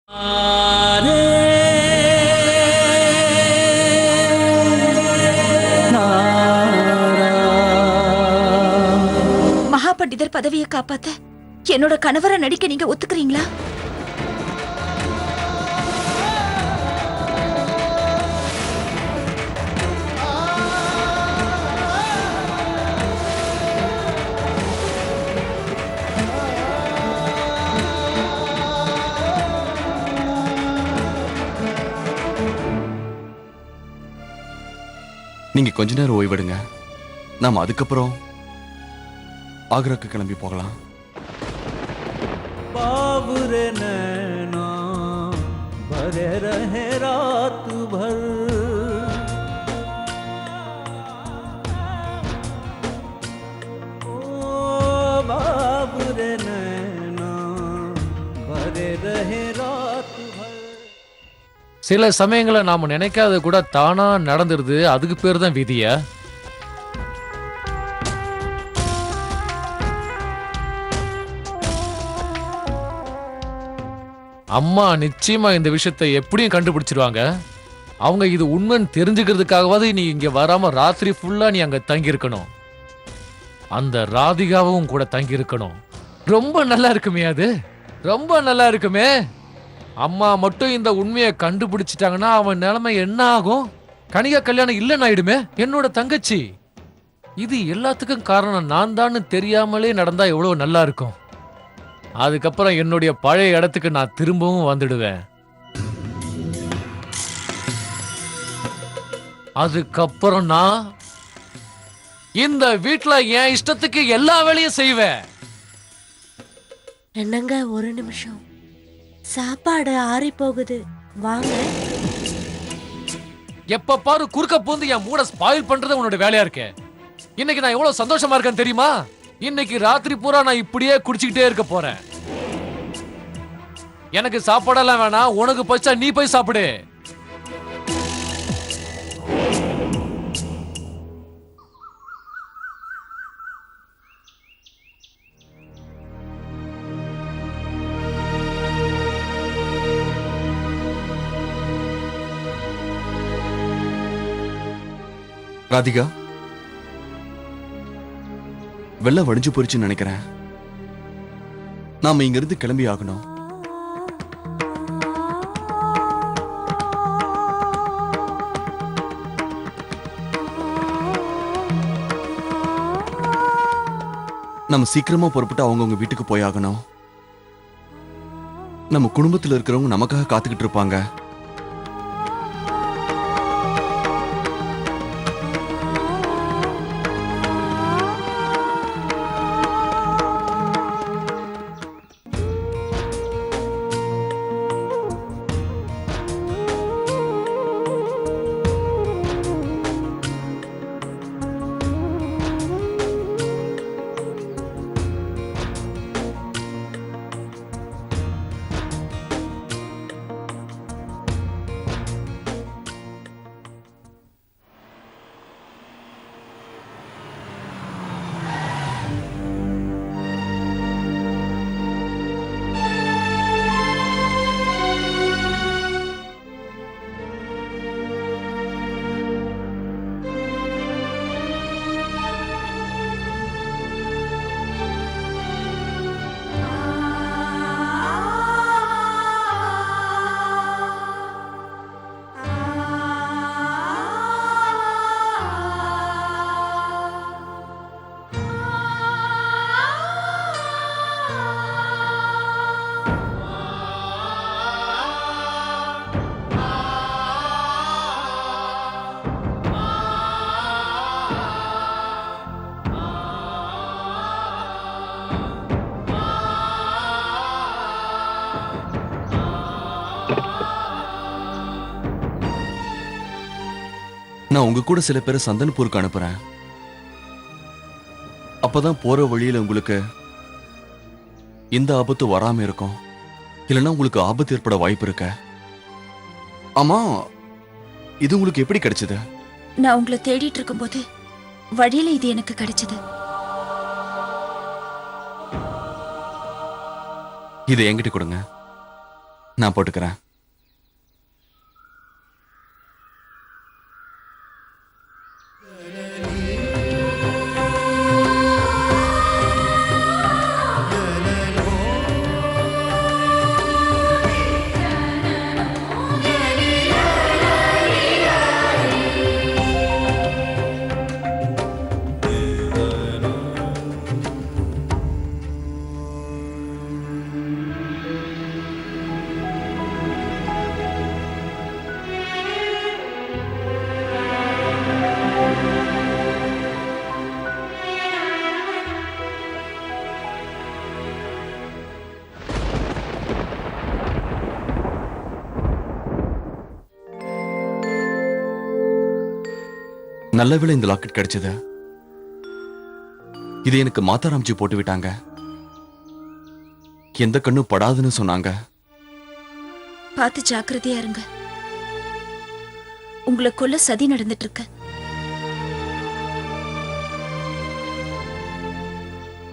மகா பண்டிதர் பதவியை காப்பாத்த என்னோட கணவரை நடிக்க நீங்க ஒத்துக்கிறீங்களா? நீங்க கொஞ்ச நேரம் ஓய்வெடுங்க. நாம அதுக்கப்புறம் ஆக்ராக்கு கிளம்பி போகலாம். बाबुरे नैना भरे रहे रात भर, ओ बाबुरे नैना भरे रहे रात भर. சில சமயங்களை நாம நினைக்காத கூட தானா நடந்துருது. அதுக்கு பேர் தான் விதியா? அம்மா நிச்சயமா இந்த விஷயத்தை எப்படியும் கண்டுபிடிச்சிருவாங்க. அவங்க இது உண்மைன்னு தெரிஞ்சுக்கிறதுக்காகவாது நீ இங்க வராம ராத்திரி ஃபுல்லா நீ அங்க தங்கி இருக்கணும். அந்த ராதிகாவும் கூட தங்கி இருக்கணும். ரொம்ப நல்லா இருக்குமே, அது ரொம்ப நல்லா இருக்குமே. அம்மா மட்டும் இந்த உண்மையை கண்டுபிடிச்சிட்டாங்கன்னா அவன் நிலைமை என்ன ஆகும்? கனிகா கல்யாணம் இல்லைன்னு ஆயிடுமே, என்னோட தங்கச்சி. இது எல்லாத்துக்கும் காரணம் நான் தான் தெரியாமலே நடந்தா எவ்வளவு நல்லா இருக்கும். அதுக்கப்புறம் என்னுடைய பழைய இடத்துக்கு நான் திரும்பவும் வந்துடுவேன். அதுக்கப்புறம் நான் இந்த வீட்டுல என் இஷ்டத்துக்கு எல்லா வேலையும் செய்வேன். என்னங்க ஒரு நிமிஷம், சாப்பாடு ஆறி போகுது, வாங்க. எப்ப பாரு குறுக்க பூந்து என் மூட ஸ்பாயில் பண்றது உன்னோட வேலையா இருக்கே. இன்னைக்கு நான் எவ்வளவு சந்தோஷமா இருக்கேன்னு தெரியுமா? இன்னைக்கு ராத்திரி பூரா நான் இப்படியே குடிச்சுக்கிட்டே இருக்க போறேன். எனக்கு சாப்பாடெல்லாம் வேணாம், உனக்கு பச்சா நீ போய் சாப்பிடு. ராதிகா, வெள்ளம் வடிஞ்சு போயிருச்சுன்னு நினைக்கிறேன். நாம இங்க இருந்து கிளம்பி ஆகணும். நம்ம சீக்கிரமா புறப்பட்டு அவங்கவுங்க வீட்டுக்கு போய் ஆகணும். நம்ம குடும்பத்தில் இருக்கிறவங்க நமக்காக காத்துக்கிட்டு இருப்பாங்க. நான் உங்க கூட சில பேரை சந்தன்பூருக்கு அனுப்புறேன். அப்பதான் போற வழியில உங்களுக்கு இந்த ஆபத்து வராம இருக்கும். இல்லைன்னா உங்களுக்கு ஆபத்து ஏற்பட வாய்ப்பு இருக்க. ஆமா, இது உங்களுக்கு எப்படி கிடைச்சது? நான் உங்களை தேடிட்டு இருக்கும்போது வழியில இது எனக்கு கிடைச்சது. இதை என்கிட்ட கொடுங்க. நான் போட்டுக்கிறேன். நல்ல வேளை இந்த லாக்கெட் கிடைச்சது. இது எனக்கு மாதாராம்ஜி போட்டு விட்டாங்க. எந்த கண்ணும் படாதுன்னு சொன்னாங்க. பார்த்து ஜாக்கிரதையா இருங்க. உங்களை கொல்ல சதி நடந்துட்டு இருக்கு.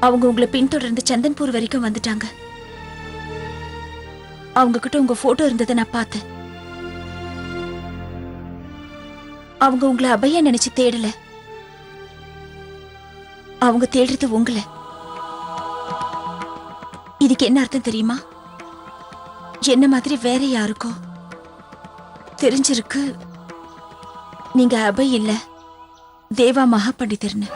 அவங்க உங்களை பின்தொடர்ந்து சந்தன்பூர் வரைக்கும் வந்துட்டாங்க. அவங்க கிட்ட உங்க போட்டோ இருந்ததை நான் பார்த்தேன். அவங்க உங்களை அபயா நினைச்சு தேடல. அவங்க தேடுறது உங்களை. இதுக்கு என்ன அர்த்தம் தெரியுமா? என்ன மாதிரி வேற யாருக்கோ தெரிஞ்சிருக்கு நீங்க அபய் இல்ல, தேவா மகா பண்டிதர்னு.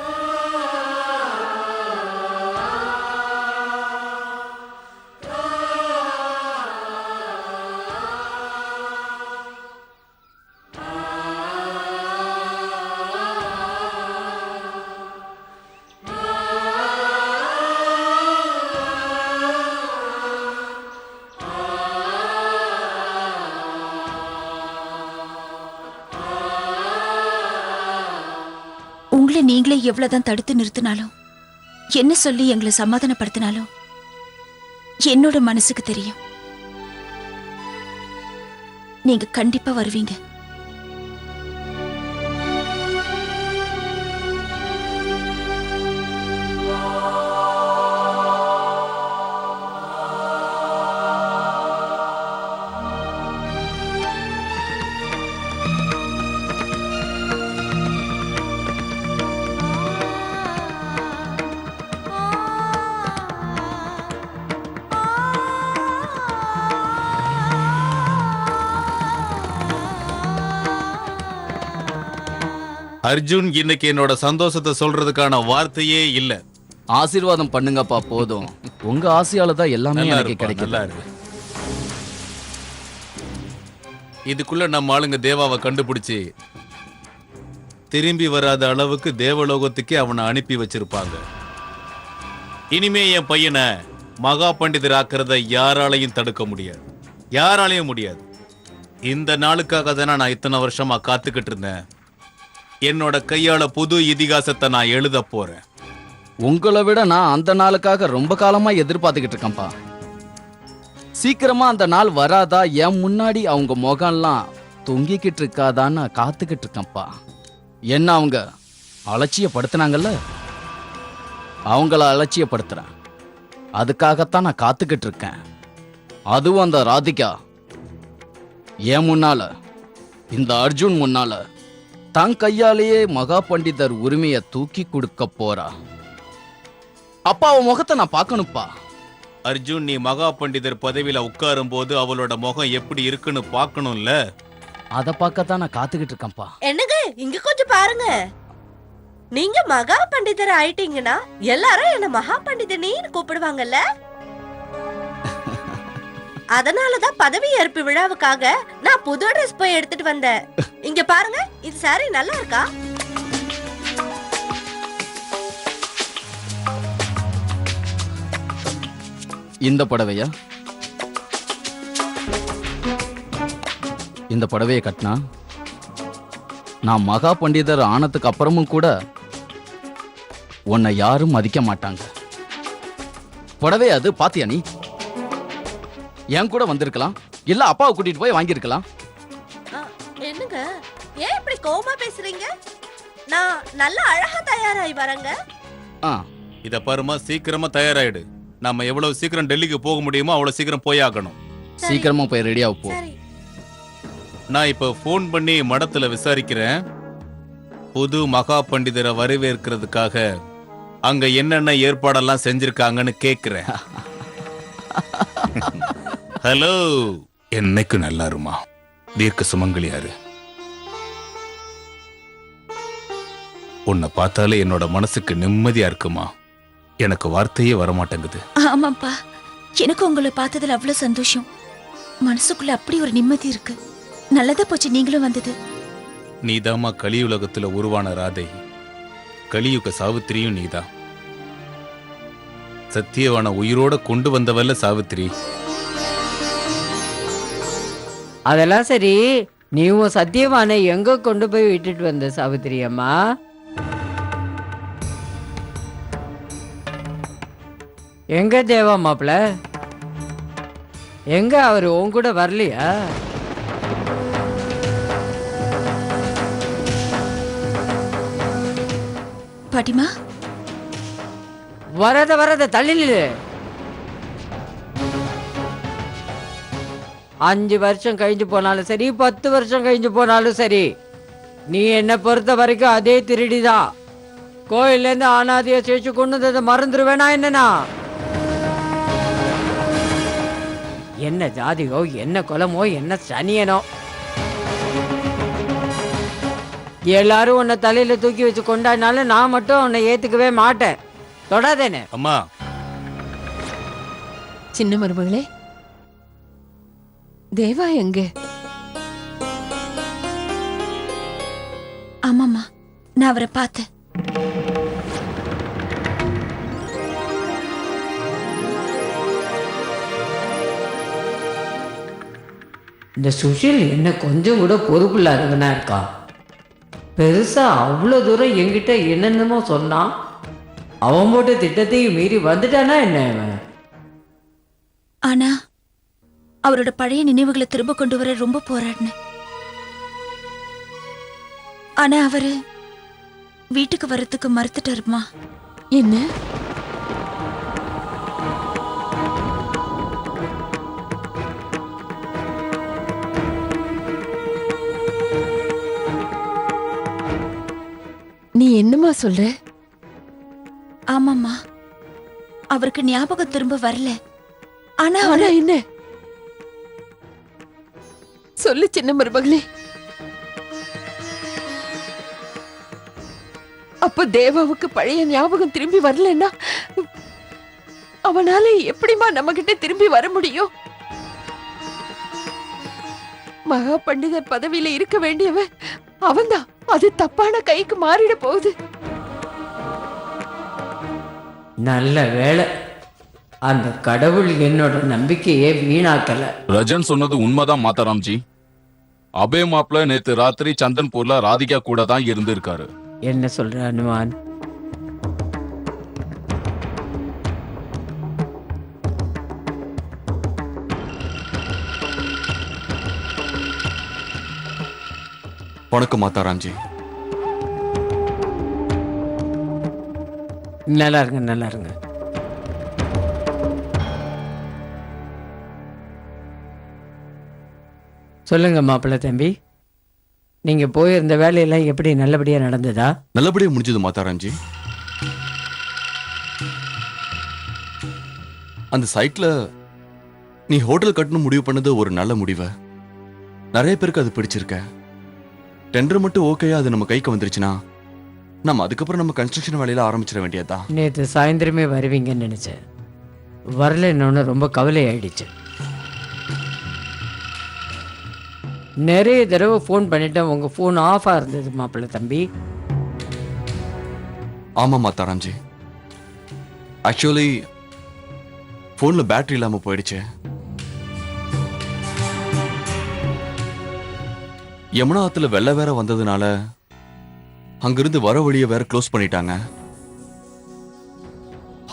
உங்களை நீங்களே எவ்வளவுதான் தடுத்து நிறுத்தினாலும், என்ன சொல்லி எங்களை சமாதானப்படுத்தினாலும் என்னோட மனசுக்கு தெரியும் நீங்க கண்டிப்பா வருவீங்க. அர்ஜுன், இன்னைக்கு என்னோட சந்தோஷத்தை சொல்றதுக்கான வார்த்தையே இல்ல. ஆசீர்வாதம் பண்ணுங்கப்பா, போதும். உங்க ஆசையால தான் எல்லாமே நல்லா எனக்கு இருப்பா, கிடைக்கும். நல்லா இருக்கு. இதுக்குள்ள நம்ம ஆளுங்க தேவாவை கண்டுபிடிச்சு திரும்பி வராத அளவுக்கு தேவலோகத்துக்கே அவனை அனுப்பி வச்சிருப்பாங்க. இனிமே என் பையனை மகா பண்டிதர் ஆக்குறத யாராலையும் தடுக்க முடியாது, யாராலையும் முடியாது. இந்த நாளுக்காக தானே நான் இத்தனை வருஷமா காத்துக்கிட்டு இருந்தேன். என்னோட கையால புது இதிகாசத்தை நான் எழுத போறேன். உங்களை விட நான் அந்த நாளுக்காக ரொம்ப காலமா எதிர்பார்த்துக்கிட்டு இருக்கேன்ப்பா. சீக்கிரமா அந்த நாள் வராதா, என் முன்னாடி அவங்க முகம்லாம் தொங்கிக்கிட்டு இருக்காதான்னு காத்துக்கிட்டு இருக்கேன்ப்பா. என்ன அவங்க அலட்சியப்படுத்தினாங்கல்ல, அவங்கள அலட்சியப்படுத்துறேன். அதுக்காகத்தான் நான் காத்துக்கிட்டு இருக்கேன். அதுவும் அந்த ராதிகா என் முன்னால, இந்த அர்ஜுன் முன்னால தன் கையாலேயே மகா பண்டிதர் உரிமையை தூக்கி கொடுக்க போறா. அப்பா, அவன் முகத்தை நான் பார்க்கணும்ப்பா. அர்ஜுன், நீ மகா பண்டிதர் பதவியில உட்காரும் போது அவளோட முகம் எப்படி இருக்குன்னு பார்க்கணும்ல. அதை பார்க்கத்தான் நான் காத்துக்கிட்டு இருக்கேன்ப்பா. என்னங்க, இங்க கொஞ்சம் பாருங்க. நீங்க மகா பண்டிதர் ஆயிட்டீங்கன்னா எல்லாரும் என்ன மகா பண்டிதனின்னு கூப்பிடுவாங்கல்ல. அதனாலதான் பதவி ஏற்பு விழாவுக்காக நான் புது ட்ரெஸ் போய் எடுத்துட்டு வந்தேன். இங்க பாருங்க, இது சாரி நல்லா இருக்கா? இந்த புடவையா? இந்த புடவையை கட்டினா நான் மகா பண்டிதர் ஆனதுக்கு அப்புறமும் கூட உன்னை யாரும் மதிக்க மாட்டாங்க. புடவை அது பாத்தியா? நீ என் கூட வந்திருக்கலாம், இல்ல அப்பாவை கூட்டிட்டு போய் வாங்கியிருக்கலாம். என்னங்க, ஏன் இப்படி கோவமா பேசுறீங்க? நான் நல்லா அழகா தயாராகி வரேங்க. இத பாருமா, சீக்கிரமா தயாராயிடு. நம்ம எவ்வளவு சீக்கிரம் டெல்லிக்கு போக முடியுமோ அவ்வளவு சீக்கிரம் போய் ஆகணும். சீக்கிரமா போய் ரெடியா போ. சரி. நான் இப்ப ஃபோன் பண்ணி மடத்துல விசாரிக்கிறேன். புது மகா பண்டிதரை வரவேற்கிறதுக்காக அங்க என்னென்ன ஏற்பாடெல்லாம் செஞ்சிருக்காங்கன்னு கேக்குறேன். ஹலோ, என்னைக்கு நல்லா இருமா, தீர்க்க சுமங்கலியாரு. உன்னை பார்த்தாலே என்னோட மனசுக்கு நிம்மதியா இருக்குமா. எனக்கு வார்த்தையே வரமாட்டேங்குது. ஆமாப்பா, எனக்கு உங்களை பார்த்ததுல அவ்வளவு சந்தோஷம். மனசுக்குள்ள அப்படி ஒரு நிம்மதி இருக்கு. நல்லதா போச்சு நீங்களும் வந்தது. நீதாமா கலியுலகத்துல உருவான ராதை. கலியுக சாவித்திரியும் நீதான். சத்தியவான உயிரோட கொண்டு வந்தவல்ல சாவித்திரி. அதெல்லாம் சரி, நீ உன் சத்தியவானை எங்க கொண்டு போய் விட்டுட்டு வந்த சாவித்திரி அம்மா? எங்க தேவா மாப்பிள? எங்க அவரு உன் கூட வரலையா? பாட்டிமா, வரத தள்ளிலு. 5 வருஷம் கழிஞ்சு போனாலும் சரி, 10 வருஷம் கழிஞ்சு போனாலும் சரி, நீ என்னை பொறுத்த வரைக்கும் அதே திருடிதான். கோயிலேருந்து ஆனாதிய சேர்த்து கொண்டு வந்ததை மறந்துடுவேனா என்னன்னா? என்ன ஜாதியோ, என்ன குலமோ, என்ன சனியனோ, எல்லாரும் உன்னை தலையில தூக்கி வச்சு கொண்டாடினாலும் நான் மட்டும் உன்னை ஏத்துக்கவே மாட்டேன். தொடாதேனே. அம்மா, சின்ன மருமகளே, தேவா எங்க? ஆமாம்மா, நான் அவரை பார்த்தேன். இந்த சுஷில் என்ன கொஞ்சம் கூட பொறுப்பில்லாதவனா இருக்கா. பெருசா அவ்வளோ தூரம் என்கிட்ட என்னென்னமோ சொன்னான். அவன் போட்ட திட்டத்தையும் மீறி வந்துட்டானா என்ன அவன்? ஆனா அவரோட பழைய நினைவுகளை திரும்ப கொண்டு வர ரொம்ப போராடினேன். ஆனா அவரு வீட்டுக்கு வர்றதுக்கு மறுத்துட்டாருமா. என்ன? நீ என்னம்மா சொல்ற? ஆமாம்மா, அவருக்கு ஞாபகம் திரும்ப வரல. ஆனா ஆனா என்ன? சொல்லு சின்ன மருமகளே. அப்ப தேவாவுக்கு பழைய ஞாபகம் திரும்பி வரலன்னா அவனால எப்படிமா நம்ம கிட்ட திரும்பி வர முடியும்? மகா பண்டிதர் பதவியில இருக்க வேண்டியவன் அவன்தான். அது தப்பான கைக்கு மாறிட போகுது. நல்ல வேளை அந்த கடவுள் என்னோட நம்பிக்கையை வீணாக்கல. ரஜன் சொன்னது உண்மைதான் மாதாராம்ஜி. அபே மாப்ள நேத்து ராத்திரி சந்தன்பூர்ல ராதிகா கூட தான் இருந்திருக்காரு. என்ன சொல்ற அனுமான்? வணக்கம் மாதாராம்ஜி. நல்லா இருங்க, நல்லா இருங்க. சொல்லுங்க மாப்பிள்ளை தம்பி, நீங்க போயிருந்த வேலையெல்லாம் எப்படி நல்லபடியா நடந்ததா? நல்லபடியா முடிஞ்சது மாதாராம்ஜி. அந்த சைட்ல நீ ஹோட்டல் கட்டணும் முடிவு பண்ணது ஒரு நல்ல முடிவு. நிறைய பேருக்கு அது பிடிச்சிருக்க. டெண்டர் மட்டும் ஓகேயா அது நம்ம கைக்கு வந்துருச்சுன்னா நம்ம அதுக்கப்புறம் நம்ம கன்ஸ்ட்ரக்ஷன் வேலையில ஆரம்பிச்சிட வேண்டியதா. நேற்று சாயந்தரமே வருவீங்கன்னு நினைச்சேன். வரலன்னு ரொம்ப கவலை ஆயிடுச்சு. நிறைய தடவை ஃபோன் பண்ணிட்டேன், உங்க ஃபோன் ஆஃபா இருந்தது மாப்பிள்ளை தம்பி. ஆமா மாதாராம்ஜி, ஆக்சுவலி போன்ல பேட்டரி இல்லாம போயிடுச்சு. யமுனா ஆத்துல வெள்ள வேற வந்ததுனால அங்கிருந்து வர வழியை வேற க்ளோஸ் பண்ணிட்டாங்க.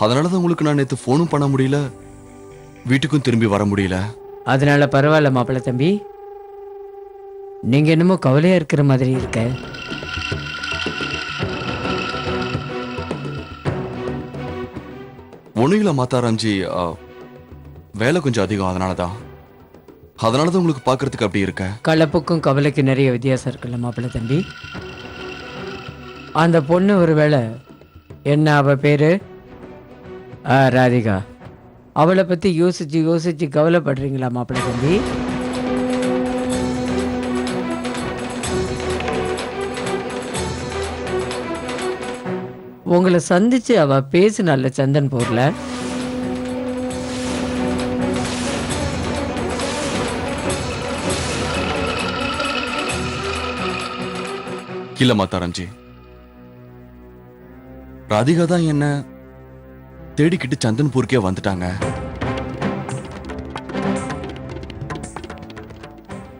அதனாலதான் உங்களுக்கு நான் நேத்து போனும் பண்ண முடியல, வீட்டுக்கும் திரும்பி வர முடியல. அதனால பரவாயில்ல மாப்பிள்ளை தம்பி, நீங்க என்னமோ கவலையா இருக்கிற மாதிரி இருக்க. ஒண்ணுல மாதாராம்ஜி, வேலை கொஞ்சம் அதிகம். அதனாலதான் அதனாலதான் உங்களுக்கு பார்க்கறதுக்கு அப்படி இருக்க. கலப்புக்கும் கவலைக்கு நிறைய வித்தியாசம் இருக்குல்ல மாப்பிள்ளை தம்பி. அந்த பொண்ணு ஒருவேளை என்ன அவ பேரு ராதிகா, அவளை பத்தி யோசிச்சு யோசிச்சு கவலைப்படுறீங்களா மாப்பிள்ளை தம்பி? உங்களை சந்திச்சு அவ பேசினால சந்தன்பூர்ல. இல்ல மாதாராம்ஜி, ராதிகா தான் என்ன தேடிக்கிட்டு சந்தன்பூருக்கே வந்துட்டாங்க.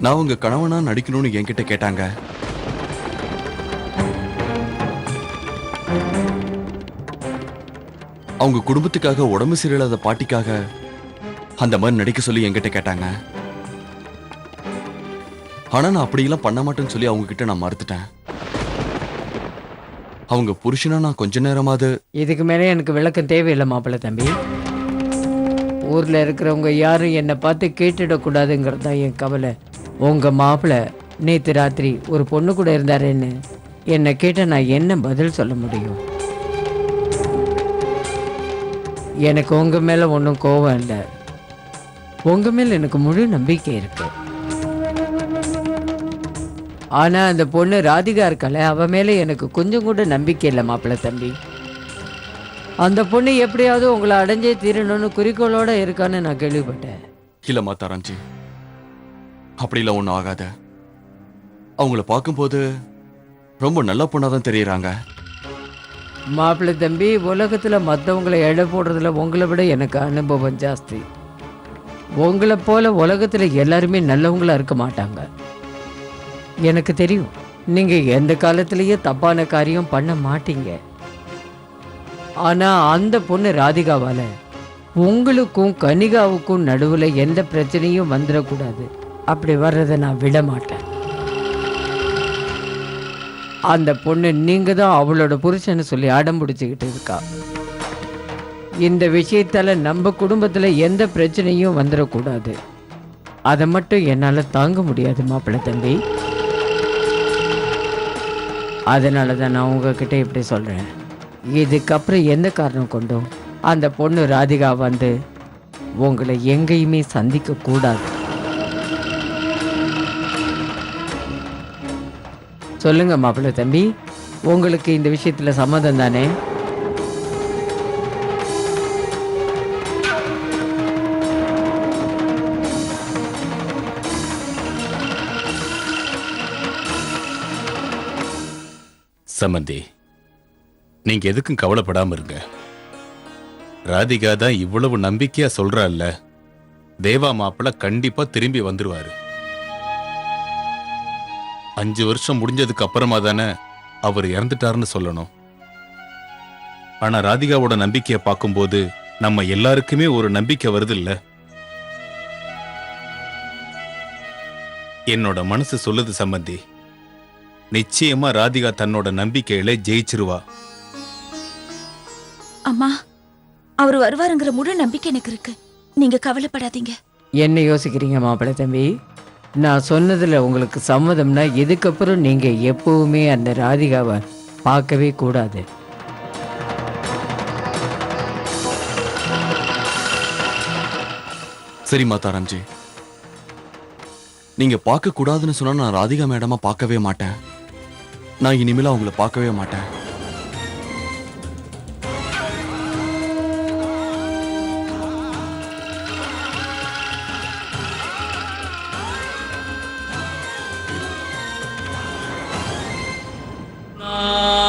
நான் உங்க கணவனா நடிக்கணும்னு என்கிட்ட கேட்டாங்க. அவங்க குடும்பத்துக்காக உடம்பு சரியில்லாத பாட்டிக்காக அந்த மாதிரி நடிக்க சொல்லி என்கிட்ட கேட்டாங்க. ஆனா நான் அப்படியெல்லாம் பண்ண மாட்டேன்னு சொல்லி அவங்க கிட்ட நான் மறுத்துட்டேன். அவங்க புருஷனா நான் கொஞ்ச நேரமாவது. இதுக்கு மேலே எனக்கு விளக்கம் தேவையில்லை மாப்பிள்ளை தம்பி. ஊர்ல இருக்கிறவங்க யாரும் என்னை பார்த்து கேட்டுடக்கூடாதுங்கிறது தான் என் கவலை. உங்க மாப்பிள்ளை நேற்று ராத்திரி ஒரு பொண்ணு கூட இருந்தாருன்னு என்னை கேட்ட நான் என்ன பதில் சொல்ல முடியும்? எனக்கு உங்க மேல ஒன்றும் கோபம் இல்லை. உங்க மேல எனக்கு முழு நம்பிக்கை இருக்கு. ஆனா அந்த பொண்ணு ராதிகா இருக்கல, அவ மேல எனக்கு கொஞ்சம் கூட நம்பிக்கை இல்லை மாப்பிள்ளை தம்பி. அந்த பொண்ணு எப்படியாவது உங்களை அடைஞ்சே தீரணும்னு குறிக்கோளோட இருக்கான்னு நான் கேள்விப்பட்டேன். இல்ல மாதாராம்ஜி, அப்படிலாம் ஒண்ணும் ஆகாத. அவங்கள பார்க்கும்போது ரொம்ப நல்ல பொண்ணாதான் தெரியறாங்க. மாப்பிள்ளை தம்பி, உலகத்துல மற்றவங்களை எடை போடுறதுல உங்களை விட எனக்கு அனுபவம் ஜாஸ்தி. உங்களை போல உலகத்துல எல்லாருமே நல்லவங்களா இருக்க மாட்டாங்க. எனக்கு தெரியும், நீங்க எந்த காலத்திலேயே தப்பான காரியம் பண்ண மாட்டீங்க. ஆனா அந்த பொண்ணு ராதிகாவால உங்களுக்கும் கனிகாவுக்கும் நடுவுல எந்த பிரச்சனையும் வந்துடக்கூடாது. அப்படி வர்றதை நான் விட மாட்டேன். அந்த பொண்ணு நீங்க தான் அவளோட புருஷன்னு சொல்லி அடம் பிடிச்சிக்கிட்டு இருக்கா. இந்த விஷயத்தால நம்ம குடும்பத்துல எந்த பிரச்சனையும் வந்துடக்கூடாது. அதை மட்டும் என்னால தாங்க முடியாது மாப்பிள்ளை தம்பி. அதனால தான் நான் உங்ககிட்ட இப்படி சொல்றேன். இதுக்கப்புறம் எந்த காரணம் கொண்டும் அந்த பொண்ணு ராதிகா வந்து உங்களை எங்கேயுமே சந்திக்க கூடாது. சொல்லுங்க மாப்பிள்ளை தம்பி, உங்களுக்கு இந்த விஷயத்துல சம்மதம் தானே? சம்பந்தி, நீங்க எதுக்கும் கவலைப்படாம இருங்க. ராதிகா தான் இவ்வளவு நம்பிக்கையா சொல்றாள்ல, தேவா மாப்பிள்ள கண்டிப்பா திரும்பி வந்துருவாரு. 5 வருஷம் முடிஞ்சதுக்கு அப்புறமா தானே அவர் இறந்துட்டாருன்னு சொல்லணும். ஆனா ராதிகாவோட நம்பிக்கையை பார்க்கும்போது நம்ம எல்லாருக்குமே ஒரு நம்பிக்கை வருது இல்ல. என்னோட மனசு சொல்லுது சம்பந்தி, நிச்சயமா ராதிகா தன்னோட நம்பிக்கையில ஜெயிச்சிருவா. அம்மா, அவர் வருவாருங்கிற முழு நம்பிக்கை எனக்கு இருக்கு. நீங்க கவலைப்படாதீங்க. என்ன யோசிக்கிறீங்க மாப்பிள்ளை தம்பி? நான் சொன்னதுல உங்களுக்கு சம்மதம்னா இதுக்கப்புறம் நீங்க எப்பவுமே அந்த ராதிகாவை பார்க்கவே கூடாது. சரி மாதாராம்ஜி, நீங்க பார்க்க கூடாதுன்னு சொன்னா நான் ராதிகா மேடமா பார்க்கவே மாட்டேன். நான் இனிமேல அவங்கள பார்க்கவே மாட்டேன். Ah